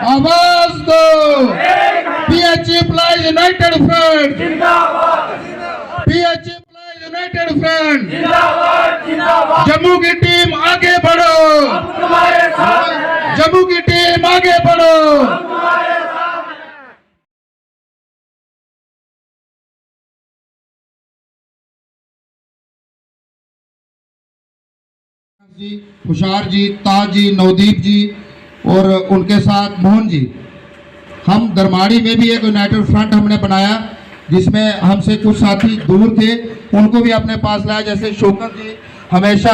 आवाज दो। PH employees United front जिंदाबाद। PH एम्प्लॉइज यूनाइटेड फ्रंट जिंदाबाद जिंदाबाद। जम्मू की टीम आगे बढ़ो, हम तुम्हारे साथ हैं। जम्मू की टीम आगे बढ़ो, हम तुम्हारे साथ हैं। जी, खुशार जी, ताज जी, नवदीप जी और उनके साथ मोहन जी, हम दरमाड़ी में भी एक यूनाइटेड फ्रंट हमने बनाया जिसमें हमसे कुछ साथी दूर थे, उनको भी अपने पास लाया। जैसे शौकत जी हमेशा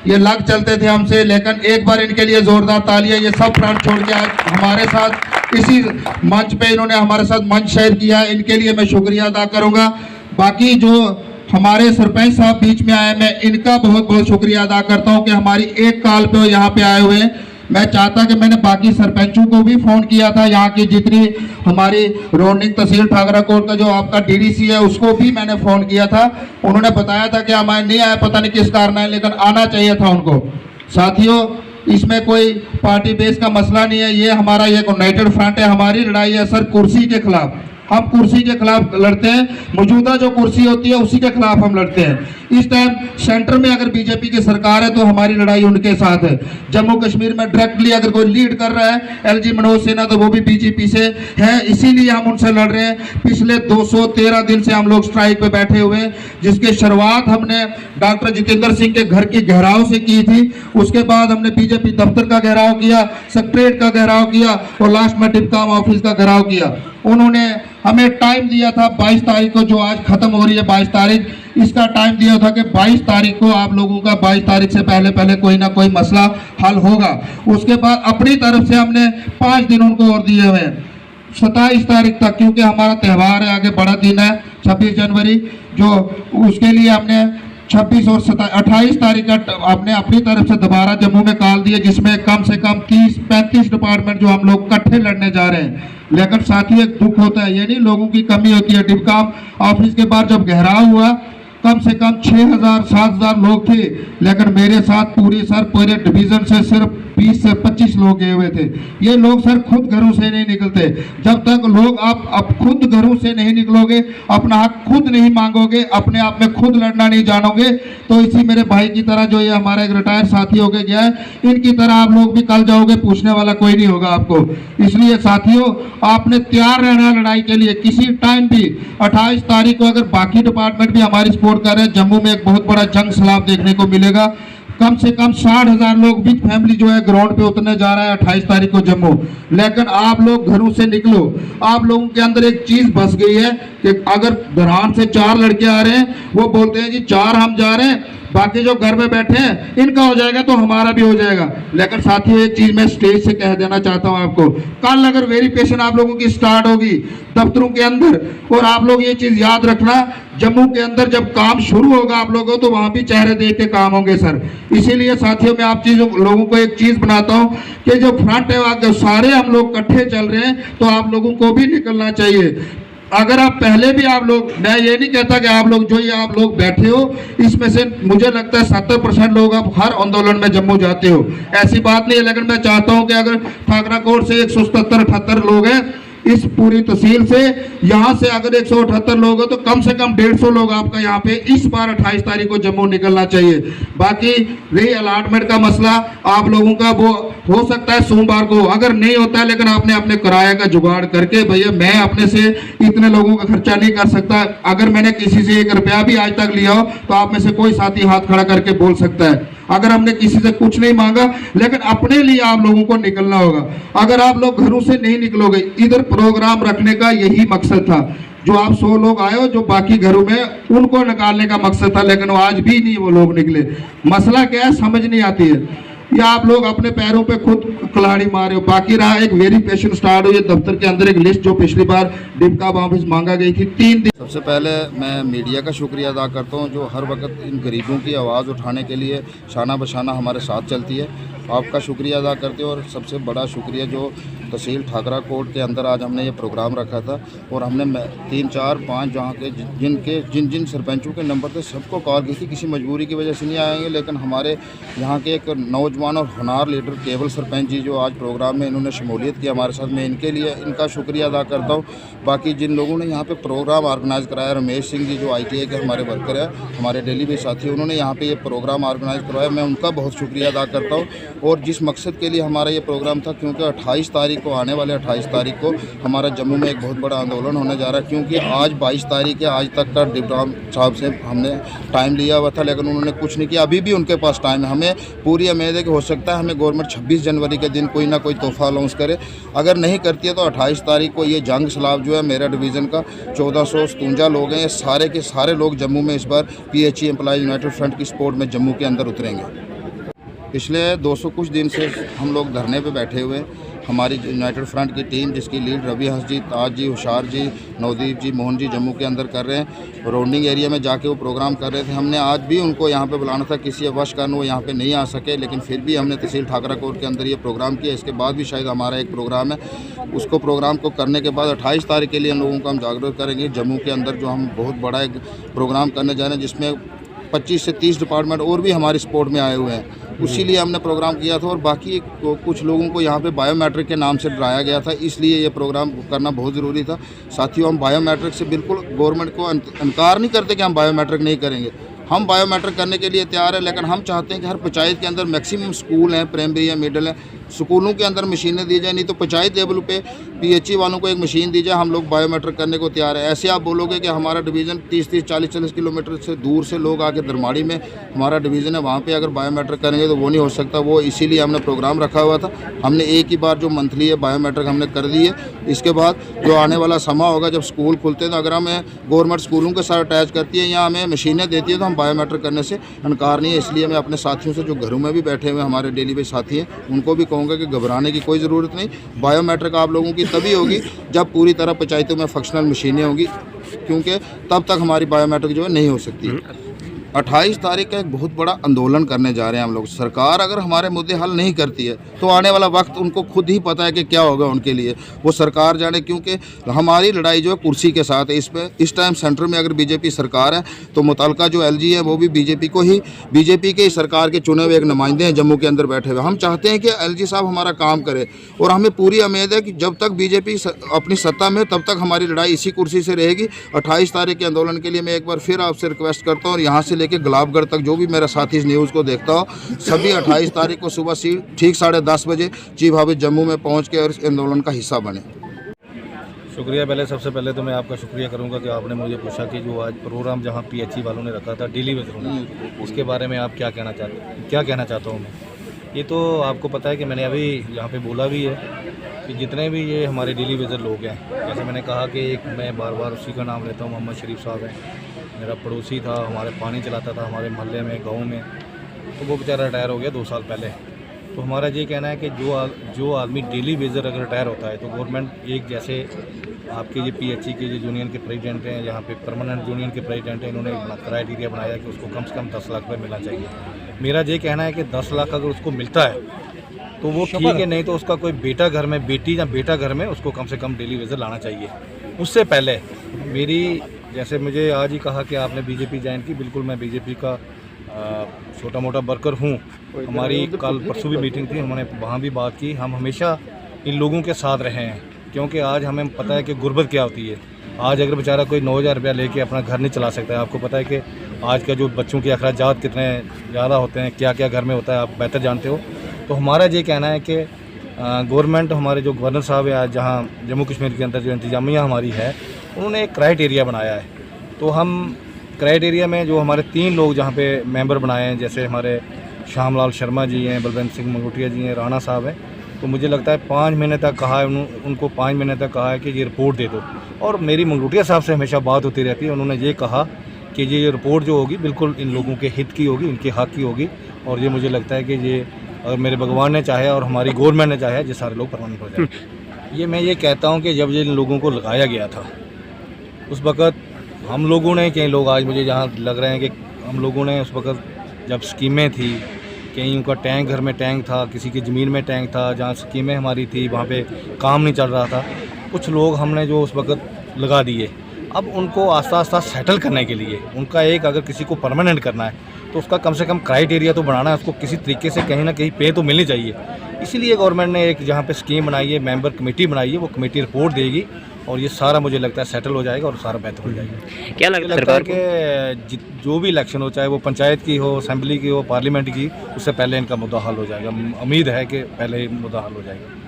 ये लग चलते थे हमसे, लेकिन एक बार इनके लिए जोरदार तालियां। ये सब फ्रंट छोड़ के आज हमारे साथ इसी मंच पे इन्होंने हमारे साथ मंच शेयर किया, इनके लिए मैं शुक्रिया अदा करूंगा। बाकी जो हमारे सरपंच साहब बीच में आए, मैं इनका बहुत बहुत शुक्रिया अदा करता हूं कि हमारी एक कॉल पे यहाँ पे आए हुए हैं। मैं चाहता कि मैंने बाकी सरपंचों को भी फ़ोन किया था, यहाँ की जितनी हमारी रोनिंग तहसील ठाकराकोट का जो आपका DDC है उसको भी मैंने फ़ोन किया था। उन्होंने बताया था कि हमारे नहीं आया, पता नहीं किस कारण है, लेकिन आना चाहिए था उनको। साथियों, इसमें कोई पार्टी बेस का मसला नहीं है, ये हमारा एक यूनाइटेड फ्रंट है। हमारी लड़ाई है सर कुर्सी के खिलाफ, हम कुर्सी के खिलाफ लड़ते हैं। मौजूदा जो कुर्सी होती है उसी के खिलाफ हम लड़ते हैं। इस टाइम सेंटर में अगर बीजेपी की सरकार है तो हमारी लड़ाई उनके साथ है। जम्मू कश्मीर में डायरेक्टली अगर कोई लीड कर रहा है LG मनोज सिन्हा तो वो भी बीजेपी से है, इसीलिए हम उनसे लड़ रहे हैं। पिछले 213 दिन से हम लोग स्ट्राइक पे बैठे हुए हैं, जिसकी शुरुआत हमने डॉक्टर जितेंद्र सिंह के घर की घेराव से की थी। उसके बाद हमने बीजेपी दफ्तर का घेराव किया, सेक्रेटरीट का घेराव किया और लास्ट में डिपकाम ऑफिस का घेराव किया। उन्होंने हमें टाइम दिया था 22 तारीख को, जो आज खत्म हो रही है 22 तारीख, इसका टाइम दिया था कि 22 तारीख को आप लोगों का 22 तारीख से पहले पहले कोई ना कोई मसला हल होगा। उसके बाद अपनी तरफ से हमने 5 दिन उनको और दिए हुए हैं, 27 तारीख तक, क्योंकि हमारा त्यौहार है, आगे बड़ा दिन है 26 जनवरी, जो उसके लिए हमने 26 और 28 तारीख का आपने अपनी तरफ से दोबारा जम्मू में कॉल दिया, जिसमें कम से कम 30-35 डिपार्टमेंट जो हम लोग इकट्ठे लड़ने जा रहे हैं। लेकिन साथ ही एक दुख होता है, ये नहीं लोगों की कमी होती है। डिपकाम ऑफिस के बाद जब घेराव हुआ कम से कम 6,000-7,000 लोग थे, लेकिन मेरे साथ पूरे डिवीजन से सिर्फ 20 से 25 लोग गए हुए थे। ये लोग सर खुद घरों से नहीं निकलते। जब तक लोग आप खुद घरों से नहीं निकलोगे, अपना हक खुद नहीं मांगोगे, अपने आप में खुद लड़ना नहीं जानोगे, तो इसी मेरे भाई की तरह जो ये हमारा एक रिटायर्ड साथी होके गया है, इनकी तरह आप लोग भी कल जाओगे, पूछने वाला कोई नहीं होगा आपको। इसलिए साथियों, आपने तैयार रहना लड़ाई के लिए किसी टाइम भी। 28 तारीख को अगर बाकी डिपार्टमेंट भी हमारी सपोर्ट कर रहे हैं, जम्मू में एक बहुत बड़ा जंग सलाब देखने को मिलेगा। कम से कम 60,000 लोग विद फैमिली जो है ग्राउंड पे उतरने जा रहा है 28 तारीख को जम्मू। लेकिन आप लोग घरों से निकलो। आप लोगों के अंदर एक चीज बस गई है कि अगर दरान से 4 लड़के आ रहे हैं, वो बोलते हैं जी 4 हम जा रहे हैं, बाकी जो घर में बैठे हैं इनका हो जाएगा तो हमारा भी हो जाएगा। लेकिन साथियों, एक चीज मैं स्टेज से कह देना चाहता हूं आपको, कल अगर वेरिफिकेशन आप लोगों की स्टार्ट होगी दफ्तरों के अंदर, और आप लोग ये चीज याद रखना, जम्मू के अंदर जब काम शुरू होगा आप लोगों तो वहां भी चेहरे देख के काम होंगे सर। इसीलिए साथियों, मैं आप लोगों को एक चीज बनाता हूं कि जो फ्रंट है सारे हम लोग इकट्ठे चल रहे हैं, तो आप लोगों को भी निकलना चाहिए। अगर आप पहले भी आप लोग, मैं ये नहीं कहता कि आप लोग जो ये आप लोग बैठे हो, इसमें से मुझे लगता है 70% लोग आप हर आंदोलन में जम्मू जाते हो, ऐसी बात नहीं है। लेकिन मैं चाहता हूं कि अगर ठाकराकोट से 177-78 लोग हैं, इस पूरी तहसील से, यहाँ से अगर 178 लोग हो तो कम से कम 150 लोग आपका यहाँ पे इस बार 28 तारीख को जम्मू निकलना चाहिए। बाकी रही अलॉटमेंट का मसला, आप लोगों का वो हो सकता है सोमवार को, अगर नहीं होता है, लेकिन आपने अपने किराए का जुगाड़ करके, भैया मैं अपने से इतने लोगों का खर्चा नहीं कर सकता, अगर मैंने किसी से 1 रुपया भी आज तक लिया हो तो आप में से कोई साथी हाथ खड़ा करके बोल सकता है। अगर हमने किसी से कुछ नहीं मांगा, लेकिन अपने लिए आप लोगों को निकलना होगा। अगर आप लोग घरों से नहीं निकलोगे, इधर प्रोग्राम रखने का यही मकसद था, जो आप 100 लोग आए हो, जो बाकी घरों में उनको निकालने का मकसद था, लेकिन आज भी नहीं वो लोग निकले। मसला क्या है समझ नहीं आती है, या आप लोग अपने पैरों पे खुद कुल्हाड़ी मारे हो। बाकी रहा एक वेरिफिकेशन स्टार्ट हुई दफ्तर के अंदर, एक लिस्ट जो पिछली बार डिपका ऑफिस मांगा गई थी 3 दिन। सबसे पहले मैं मीडिया का शुक्रिया अदा करता हूं, जो हर वक्त इन गरीबों की आवाज़ उठाने के लिए शाना बशाना हमारे साथ चलती है। आपका शुक्रिया अदा करते हैं। और सबसे बड़ा शुक्रिया जो तहसील ठाकरा कोट के अंदर आज हमने ये प्रोग्राम रखा था और हमने 3, 4, 5 जहाँ के जिन सरपंचों के नंबर थे सबको कॉल की थी। किसी मजबूरी की वजह से नहीं आएंगे, लेकिन हमारे यहाँ के एक नौजवान और होनार लीडर केवल सरपंच जी जो आज प्रोग्राम में इन्होंने शमूलियत की हमारे साथ, मैं इनके लिए इनका शुक्रिया अदा करता हूँ। बाकी जिन लोगों ने यहाँ पे प्रोग्राम ऑर्गेनाइज़ कराया, रमेश सिंह जी जो ITA के हमारे वर्कर हैं, हमारे डेली बेस साथी, उन्होंने यहाँ पे ये प्रोग्राम ऑर्गेनाइज़ करवाया, मैं उनका बहुत शुक्रिया अदा करता हूँ। और जिस मकसद के लिए हमारा ये प्रोग्राम था, क्योंकि 28 तारीख को आने वाले 28 तारीख को हमारा जम्मू में एक बहुत बड़ा आंदोलन होने जा रहा है, क्योंकि आज 22 तारीख है, आज तक का डिप्टी साहब से हमने टाइम लिया हुआ था, लेकिन उन्होंने कुछ नहीं किया। अभी भी उनके पास टाइम है। हमें पूरी उम्मीद है कि हो सकता है हमें गवर्नमेंट 26 जनवरी के दिन कोई ना कोई तोहफा अनाउंस करे। अगर नहीं करती है तो 28 तारीख को ये जंग सलाब जो है मेरा डिवीज़न का 1457 लोग हैं, ये सारे के सारे लोग जम्मू में इस बार PHE एम्प्लॉयज़ यूनाइटेड फ्रंट की सपोर्ट में जम्मू के अंदर उतरेंगे। पिछले 200 कुछ दिन से हम लोग धरने पे बैठे हुए। हमारी यूनाइटेड फ्रंट की टीम जिसकी लीड रवि हंस जी, ताज जी, हुशार जी, नवदीप जी, मोहन जी जम्मू के अंदर कर रहे हैं। राउंडिंग एरिया में जाके वो प्रोग्राम कर रहे थे। हमने आज भी उनको यहाँ पे बुलाना था, किसी अवश कारण वो यहाँ पे नहीं आ सके, लेकिन फिर भी हमने तहसील ठाकरा कोट के अंदर ये प्रोग्राम किया। इसके बाद भी शायद हमारा एक प्रोग्राम है, उसको प्रोग्राम को करने के बाद 28 तारीख के लिए हम लोगों को हम जागरूक करेंगे। जम्मू के अंदर जो हम बहुत बड़ा एक प्रोग्राम करने जा रहे हैं, जिसमें 25 से 30 डिपार्टमेंट और भी हमारी सपोर्ट में आए हुए हैं, उसी लिए हमने प्रोग्राम किया था। और बाकी कुछ लोगों को यहाँ पे बायोमेट्रिक के नाम से डराया गया था, इसलिए ये प्रोग्राम करना बहुत ज़रूरी था। साथियों, हम बायोमेट्रिक से बिल्कुल गवर्नमेंट को इनकार नहीं करते कि हम बायोमेट्रिक नहीं करेंगे। हम बायोमेट्रिक करने के लिए तैयार है, लेकिन हम चाहते हैं कि हर पंचायत के अंदर मैक्सिमम स्कूल हैं, प्राइमरी या मिडिल है, स्कूलों के अंदर मशीनें दी जाए, नहीं तो पंचायत लेवल पे PHE वालों को एक मशीन दी जाए। हम लोग बायोमेट्रिक करने को तैयार है। ऐसे आप बोलोगे कि हमारा डिवीज़न 30-30, 40-40 किलोमीटर से दूर से लोग आके दरमाड़ी में हमारा डिवीज़न है, वहाँ पे अगर बायोमेट्रिक करेंगे तो वो नहीं हो सकता। वो इसीलिए हमने प्रोग्राम रखा हुआ था। हमने एक ही बार जो मंथली है बायोमेट्रिक हमने कर दी है। इसके बाद जो आने वाला समय होगा जब स्कूल खुलते हैं, तो अगर हमें गवर्नमेंट स्कूलों के साथ अटैच करती है या हमें मशीनें देती है, तो हम बायोमेट्रिक करने से इनकार नहीं है। इसलिए मैं अपने साथियों से जो घरों में भी बैठे हुए हमारे डेली बेस साथी हैं, उनको भी कहूँगा कि घबराने की कोई ज़रूरत नहीं। बायोमेट्रिक आप लोगों की तभी होगी जब पूरी तरह पंचायतों में फंक्शनल मशीनें होंगी, क्योंकि तब तक हमारी बायोमेट्रिक जो है नहीं हो सकती। 28 तारीख का एक बहुत बड़ा आंदोलन करने जा रहे हैं हम लोग। सरकार अगर हमारे मुद्दे हल नहीं करती है तो आने वाला वक्त उनको खुद ही पता है कि क्या होगा उनके लिए, वो सरकार जाने। क्योंकि हमारी लड़ाई जो है कुर्सी के साथ है। इस टाइम सेंटर में अगर BJP सरकार है तो मुतलका जो LG है वो भी BJP के ही सरकार के चुने हुए एक नुमाइंदे हैं जम्मू के अंदर बैठे हुए। हम चाहते हैं कि LG साहब हमारा काम करे, और हमें पूरी उम्मीद है कि जब तक BJP अपनी सत्ता में, तब तक हमारी लड़ाई इसी कुर्सी से रहेगी। 28 तारीख के आंदोलन के लिए मैं एक बार फिर आपसे रिक्वेस्ट करता हूँ, और यहाँ से लेके गुलाबगढ़ तक जो भी मेरा साथी इस न्यूज़ को देखता हो, सभी 28 तारीख को सुबह ठीक 10:30 बजे चीफ ऑफिस जम्मू में पहुँच के और इस आंदोलन का हिस्सा बने। शुक्रिया। सबसे पहले तो मैं आपका शुक्रिया करूंगा कि आपने मुझे पूछा कि जो आज प्रोग्राम जहां PHE वालों ने रखा था डेली वेजरों ने, उसके बारे में आप क्या कहना चाहता हूं मैं। ये तो आपको पता है कि मैंने अभी यहाँ पे बोला भी है कि जितने भी ये हमारे डेली वेजर लोग हैं, जैसे मैंने कहा कि एक मैं बार बार उसी का नाम लेता हूँ, मोहम्मद शरीफ साहब हैं, मेरा पड़ोसी था, हमारे पानी चलाता था हमारे मोहल्ले में, गाँव में, तो वो बेचारा रिटायर हो गया 2 साल पहले। तो हमारा ये कहना है कि जो आदमी डेली वेजर अगर रिटायर होता है तो गवर्नमेंट एक, जैसे आपके ये PHE के जो यूनियन के प्रेसिडेंट हैं, यहाँ पे परमानेंट यूनियन के प्रेसिडेंट हैं, इन्होंने एक क्राइटेरिया बनाया कि उसको कम से कम 10 लाख रुपये मिलना चाहिए। मेरा ये कहना है कि 10 लाख अगर उसको मिलता है तो वो ठीक है, नहीं तो उसका कोई बेटा घर में, बेटी या बेटा घर में, उसको कम से कम डेली वेजर लाना चाहिए। उससे पहले मेरी, जैसे मुझे आज ही कहा कि आपने BJP ज्वाइन की, बिल्कुल मैं BJP का छोटा मोटा वर्कर हूँ। हमारी कल परसों भी मीटिंग थी, हमने वहाँ भी बात की। हम हमेशा इन लोगों के साथ रहे हैं, क्योंकि आज हमें पता है कि गुर्बत क्या होती है। आज अगर बेचारा कोई 9,000 रुपया लेके अपना घर नहीं चला सकता है, आपको पता है कि आज का जो बच्चों के अखराजात कितने ज़्यादा होते हैं, क्या क्या घर में होता है, आप बेहतर जानते हो। तो हमारा ये कहना है कि गवर्नमेंट, हमारे जो गवर्नर साहब है आज जहाँ जम्मू कश्मीर के अंदर जो इंतजामिया हमारी है, उन्होंने एक क्राइटेरिया बनाया है। तो हम क्राइटेरिया में जो हमारे 3 लोग जहाँ पे मेंबर बनाए हैं, जैसे हमारे श्यामलाल शर्मा जी हैं, बलवंत सिंह मंगोटिया जी हैं, राणा साहब हैं, तो मुझे लगता है 5 महीने तक कहा है उनको 5 महीने तक कहा है कि ये रिपोर्ट दे दो। और मेरी मंगोटिया साहब से हमेशा बात होती रहती है, उन्होंने ये कहा कि ये रिपोर्ट जो होगी बिल्कुल इन लोगों के हित की होगी, इनके हक़ की होगी। और ये मुझे लगता है कि ये अगर मेरे भगवान ने चाहे और हमारी गवर्नमेंट ने चाहे, ये सारे लोग परमानेंट हो जाए। ये मैं ये कहता हूँ कि जब ये इन लोगों को लगाया गया था उस वक़्त हम लोगों ने, कई लोग आज मुझे जहाँ लग रहे हैं कि हम लोगों ने उस वक़्त जब स्कीमें थी कहीं उनका टैंक, घर में टैंक था, किसी की ज़मीन में टैंक था, जहाँ स्कीमें हमारी थी वहाँ पे काम नहीं चल रहा था। कुछ लोग हमने जो उस वक्त लगा दिए, अब उनको आस्ता आस्ता सेटल करने के लिए उनका एक, अगर किसी को परमानेंट करना है तो उसका कम से कम क्राइटेरिया तो बनाना है, उसको किसी तरीके से कहीं ना कहीं पे तो मिलनी चाहिए। इसीलिए गवर्नमेंट ने एक जहाँ पे स्कीम बनाई है, मेंबर कमेटी बनाई है, वो कमेटी रिपोर्ट देगी और ये सारा मुझे लगता है सेटल हो जाएगा और सारा बेहतर हो जाएगा। क्या लगता है सरकार को? कि जो भी इलेक्शन हो, चाहे वो पंचायत की हो, असेंबली की हो, पार्लियामेंट की, उससे पहले इनका मुद्दा हल हो जाएगा। उम्मीद है कि पहले मुद्दा हल हो जाएगा।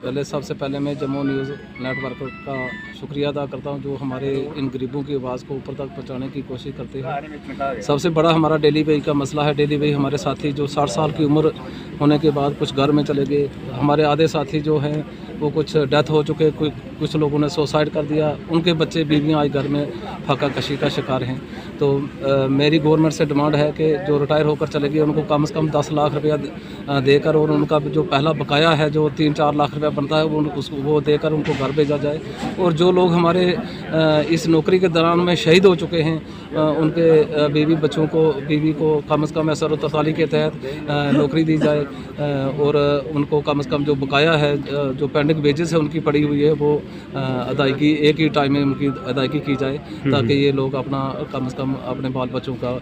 पहले सबसे पहले मैं जम्मू न्यूज़ नेटवर्क का शुक्रिया अदा करता हूं, जो हमारे इन गरीबों की आवाज़ को ऊपर तक पहुंचाने की कोशिश करते हैं। सबसे बड़ा हमारा डेली वेज का मसला है। डेली वेज हमारे साथी जो 60 साल की उम्र होने के बाद कुछ घर में चले गए, हमारे आधे साथी जो हैं वो कुछ डेथ हो चुके, कुछ लोगों ने सुसाइड कर दिया, उनके बच्चे बीवियाँ आज घर में फाका कशी का शिकार हैं। तो मेरी गवर्नमेंट से डिमांड है कि जो रिटायर होकर चले गए उनको कम से कम 10 लाख रुपया देकर, और उनका जो पहला बकाया है जो 3-4 लाख रुपया बनता है वो देकर उनको घर भेजा जाए। और जो लोग हमारे इस नौकरी के दौरान में शहीद हो चुके हैं, उनके बीवी को कम से कम असर तरसाली के तहत नौकरी दी जाए, और उनको कम से कम जो बकाया है, जो पेंडिंग वेजेस है उनकी पड़ी हुई है, वो अदायगी एक ही टाइम में उनकी अदायगी की जाए, ताकि ये लोग अपना कम से कम अपने बाल बच्चों का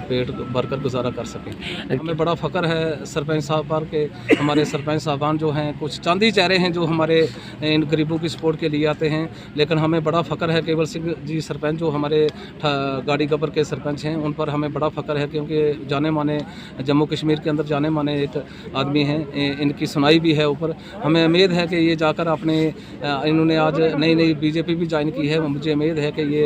पेट भरकर गुजारा कर सकें। हमें बड़ा फ़ख्र है सरपंच साहब पर के हमारे सरपंच साहबान जो हैं कुछ चांदी चेहरे हैं जो हमारे इन गरीबों की सपोर्ट के लिए आते हैं, लेकिन हमें बड़ा फ़ख्र है केवल सिंह जी सरपंच जो हमारे गाड़ी गबर के सरपंच हैं, उन पर हमें बड़ा फ़ख्र है, क्योंकि जाने माने जम्मू कश्मीर के अंदर जाने माने एक आदमी हैं। इनकी सुनाई भी है ऊपर। हमें उम्मीद है कि ये जाकर अपने इन्होंने आज नई बीजेपी भी ज्वाइन की है। मुझे उम्मीद है कि ये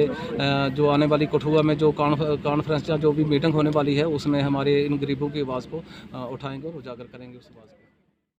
जो आने वाली कठुआ में जो कॉन्फ्रेंस या जो भी मीटिंग होने वाली है उसमें हमारे इन गरीबों की आवाज़ को उठाएंगे और उजागर करेंगे उस आवाज़ को।